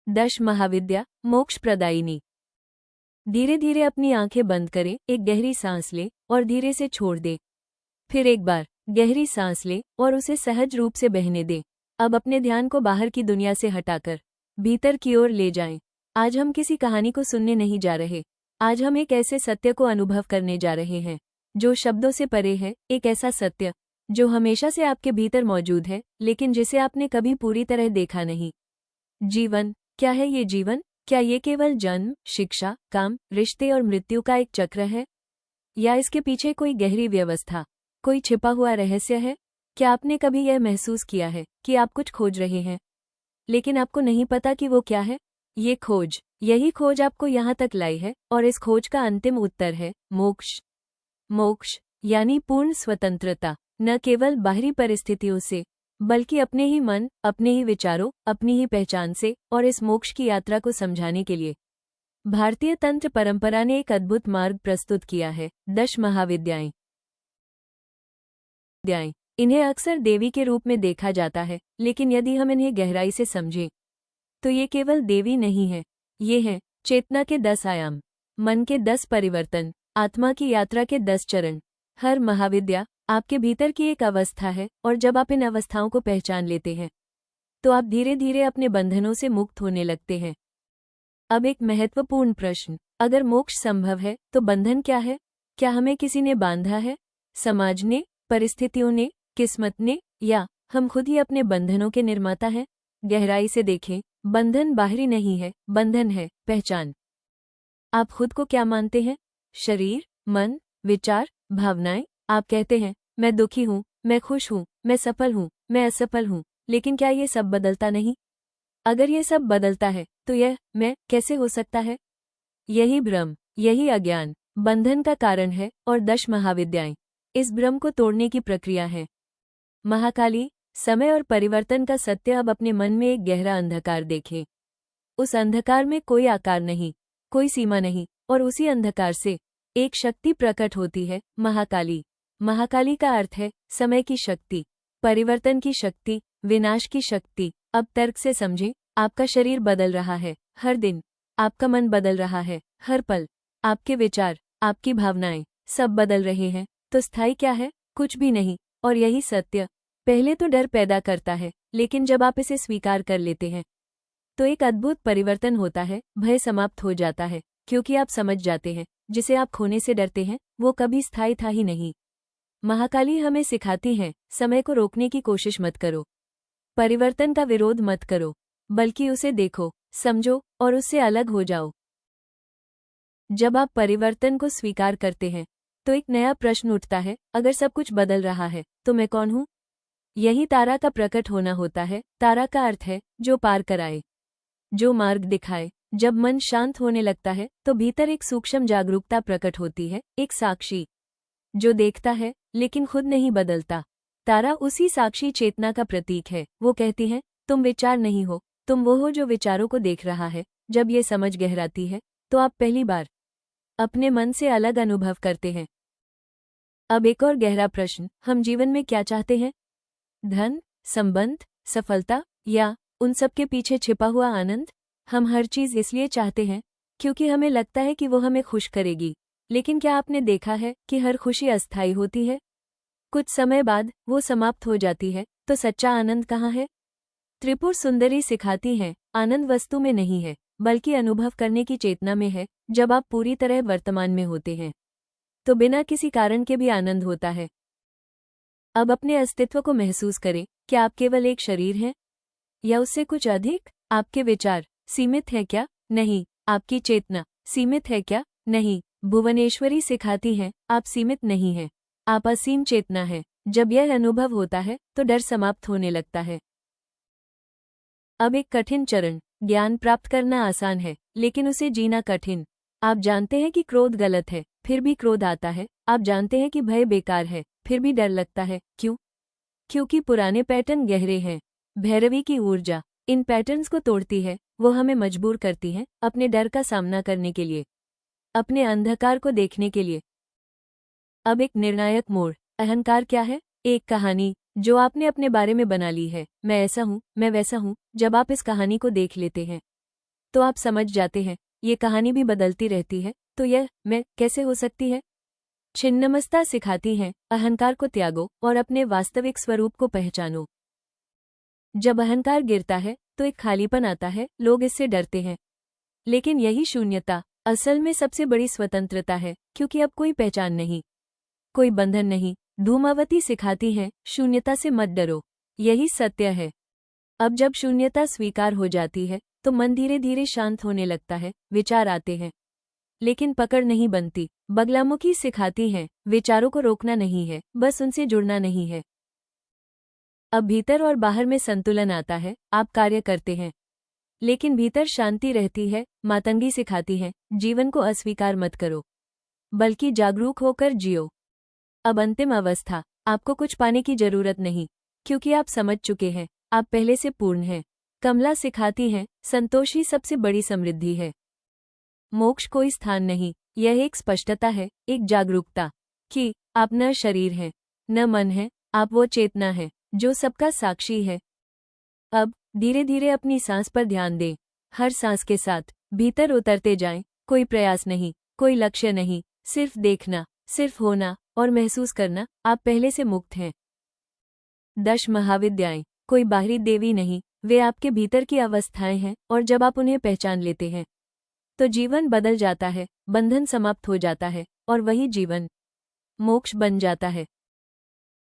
दश महाविद्या मोक्ष प्रदायिनी। धीरे धीरे अपनी आंखें बंद करें, एक गहरी सांस लें और धीरे से छोड़ दें। फिर एक बार गहरी सांस लें और उसे सहज रूप से बहने दें। अब अपने ध्यान को बाहर की दुनिया से हटाकर भीतर की ओर ले जाएं। आज हम किसी कहानी को सुनने नहीं जा रहे। आज हम एक ऐसे सत्य को अनुभव करने जा रहे हैं जो शब्दों से परे है, एक ऐसा सत्य जो हमेशा से आपके भीतर मौजूद है, लेकिन जिसे आपने कभी पूरी तरह देखा नहीं। जीवन क्या है? ये जीवन क्या ये केवल जन्म, शिक्षा, काम, रिश्ते और मृत्यु का एक चक्र है, या इसके पीछे कोई गहरी व्यवस्था, कोई छिपा हुआ रहस्य है? क्या आपने कभी यह महसूस किया है कि आप कुछ खोज रहे हैं, लेकिन आपको नहीं पता कि वो क्या है? यही खोज आपको यहाँ तक लाई है, और इस खोज का अंतिम उत्तर है मोक्ष। मोक्ष यानी पूर्ण स्वतंत्रता, न केवल बाहरी परिस्थितियों से, बल्कि अपने ही मन, अपने ही विचारों, अपनी ही पहचान से। और इस मोक्ष की यात्रा को समझाने के लिए भारतीय तंत्र परंपरा ने एक अद्भुत मार्ग प्रस्तुत किया है, 10 महाविद्याएं। इन्हें अक्सर देवी के रूप में देखा जाता है, लेकिन यदि हम इन्हें गहराई से समझें तो ये केवल देवी नहीं है, ये है चेतना के 10 आयाम, मन के 10 परिवर्तन, आत्मा की यात्रा के 10 चरण। हर महाविद्या आपके भीतर की एक अवस्था है, और जब आप इन अवस्थाओं को पहचान लेते हैं तो आप धीरे धीरे अपने बंधनों से मुक्त होने लगते हैं। अब एक महत्वपूर्ण प्रश्न, अगर मोक्ष संभव है तो बंधन क्या है? क्या हमें किसी ने बांधा है? समाज ने, परिस्थितियों ने, किस्मत ने, या हम खुद ही अपने बंधनों के निर्माता हैं? गहराई से देखें, बंधन बाहरी नहीं है, बंधन है पहचान। आप खुद को क्या मानते हैं? शरीर, मन, विचार, भावनाएं। आप कहते हैं मैं दुखी हूँ, मैं खुश हूँ, मैं सफल हूँ, मैं असफल हूँ, लेकिन क्या ये सब बदलता नहीं? अगर ये सब बदलता है तो यह मैं कैसे हो सकता है? यही भ्रम, यही अज्ञान बंधन का कारण है, और 10 महाविद्याएं इस भ्रम को तोड़ने की प्रक्रिया है। महाकाली, समय और परिवर्तन का सत्य। अब अपने मन में एक गहरा अंधकार देखें। उस अंधकार में कोई आकार नहीं, कोई सीमा नहीं, और उसी अंधकार से एक शक्ति प्रकट होती है, महाकाली। महाकाली का अर्थ है समय की शक्ति, परिवर्तन की शक्ति, विनाश की शक्ति। अब तर्क से समझें, आपका शरीर बदल रहा है हर दिन, आपका मन बदल रहा है हर पल, आपके विचार, आपकी भावनाएं सब बदल रहे हैं। तो स्थायी क्या है? कुछ भी नहीं। और यही सत्य पहले तो डर पैदा करता है, लेकिन जब आप इसे स्वीकार कर लेते हैं तो एक अद्भुत परिवर्तन होता है। भय समाप्त हो जाता है, क्योंकि आप समझ जाते हैं जिसे आप खोने से डरते हैं वो कभी स्थायी था ही नहीं। महाकाली हमें सिखाती है, समय को रोकने की कोशिश मत करो, परिवर्तन का विरोध मत करो, बल्कि उसे देखो, समझो और उससे अलग हो जाओ। जब आप परिवर्तन को स्वीकार करते हैं तो एक नया प्रश्न उठता है, अगर सब कुछ बदल रहा है तो मैं कौन हूँ? यही तारा का प्रकट होना होता है। तारा का अर्थ है जो पार कराए, जो मार्ग दिखाए। जब मन शांत होने लगता है तो भीतर एक सूक्ष्म जागरूकता प्रकट होती है, एक साक्षी जो देखता है लेकिन खुद नहीं बदलता। तारा उसी साक्षी चेतना का प्रतीक है। वो कहती है तुम विचार नहीं हो, तुम वो हो जो विचारों को देख रहा है। जब ये समझ गहराती है तो आप पहली बार अपने मन से अलग अनुभव करते हैं। अब एक और गहरा प्रश्न, हम जीवन में क्या चाहते हैं? धन, संबंध, सफलता, या उन सब के पीछे छिपा हुआ आनंद? हम हर चीज इसलिए चाहते हैं क्योंकि हमें लगता है कि वो हमें खुश करेगी, लेकिन क्या आपने देखा है कि हर खुशी अस्थायी होती है? कुछ समय बाद वो समाप्त हो जाती है। तो सच्चा आनंद कहाँ है? त्रिपुर सुंदरी सिखाती हैं, आनंद वस्तु में नहीं है, बल्कि अनुभव करने की चेतना में है। जब आप पूरी तरह वर्तमान में होते हैं तो बिना किसी कारण के भी आनंद होता है। अब अपने अस्तित्व को महसूस करें। क्या आप केवल एक शरीर हैं, या उससे कुछ अधिक? आपके विचार सीमित है क्या? नहीं। आपकी चेतना सीमित है क्या? नहीं। भुवनेश्वरी सिखाती हैं, आप सीमित नहीं हैं, आप असीम चेतना है। जब यह अनुभव होता है तो डर समाप्त होने लगता है। अब एक कठिन चरण, ज्ञान प्राप्त करना आसान है लेकिन उसे जीना कठिन। आप जानते हैं कि क्रोध गलत है, फिर भी क्रोध आता है। आप जानते हैं कि भय बेकार है, फिर भी डर लगता है। क्यों? क्योंकि पुराने पैटर्न गहरे हैं। भैरवी की ऊर्जा इन पैटर्न्स को तोड़ती है। वो हमें मजबूर करती है अपने डर का सामना करने के लिए, अपने अंधकार को देखने के लिए। अब एक निर्णायक मोड़, अहंकार क्या है? एक कहानी जो आपने अपने बारे में बना ली है, मैं ऐसा हूँ, मैं वैसा हूँ। जब आप इस कहानी को देख लेते हैं तो आप समझ जाते हैं ये कहानी भी बदलती रहती है, तो यह मैं कैसे हो सकती है। छिन्नमस्ता सिखाती है अहंकार को त्यागो और अपने वास्तविक स्वरूप को पहचानो। जब अहंकार गिरता है तो एक खालीपन आता है, लोग इससे डरते हैं। लेकिन यही शून्यता असल में सबसे बड़ी स्वतंत्रता है, क्योंकि अब कोई पहचान नहीं, कोई बंधन नहीं। धूमावती सिखाती है शून्यता से मत डरो, यही सत्य है। अब जब शून्यता स्वीकार हो जाती है तो मन धीरे धीरे शांत होने लगता है, विचार आते हैं लेकिन पकड़ नहीं बनती। बगलामुखी सिखाती है विचारों को रोकना नहीं है, बस उनसे जुड़ना नहीं है। अब भीतर और बाहर में संतुलन आता है, आप कार्य करते हैं लेकिन भीतर शांति रहती है। मातंगी सिखाती है जीवन को अस्वीकार मत करो, बल्कि जागरूक होकर जियो। अब अंतिम अवस्था, आपको कुछ पाने की जरूरत नहीं, क्योंकि आप समझ चुके हैं आप पहले से पूर्ण हैं। कमला सिखाती है संतोष ही सबसे बड़ी समृद्धि है। मोक्ष कोई स्थान नहीं, यह एक स्पष्टता है, एक जागरूकता कि आप न शरीर हैं न मन है, आप वो चेतना है जो सबका साक्षी है। अब धीरे धीरे अपनी सांस पर ध्यान दें, हर सांस के साथ भीतर उतरते जाएं। कोई प्रयास नहीं, कोई लक्ष्य नहीं, सिर्फ देखना, सिर्फ होना और महसूस करना, आप पहले से मुक्त हैं। 10 महाविद्याएं कोई बाहरी देवी नहीं, वे आपके भीतर की अवस्थाएं हैं, और जब आप उन्हें पहचान लेते हैं तो जीवन बदल जाता है, बंधन समाप्त हो जाता है और वही जीवन मोक्ष बन जाता है।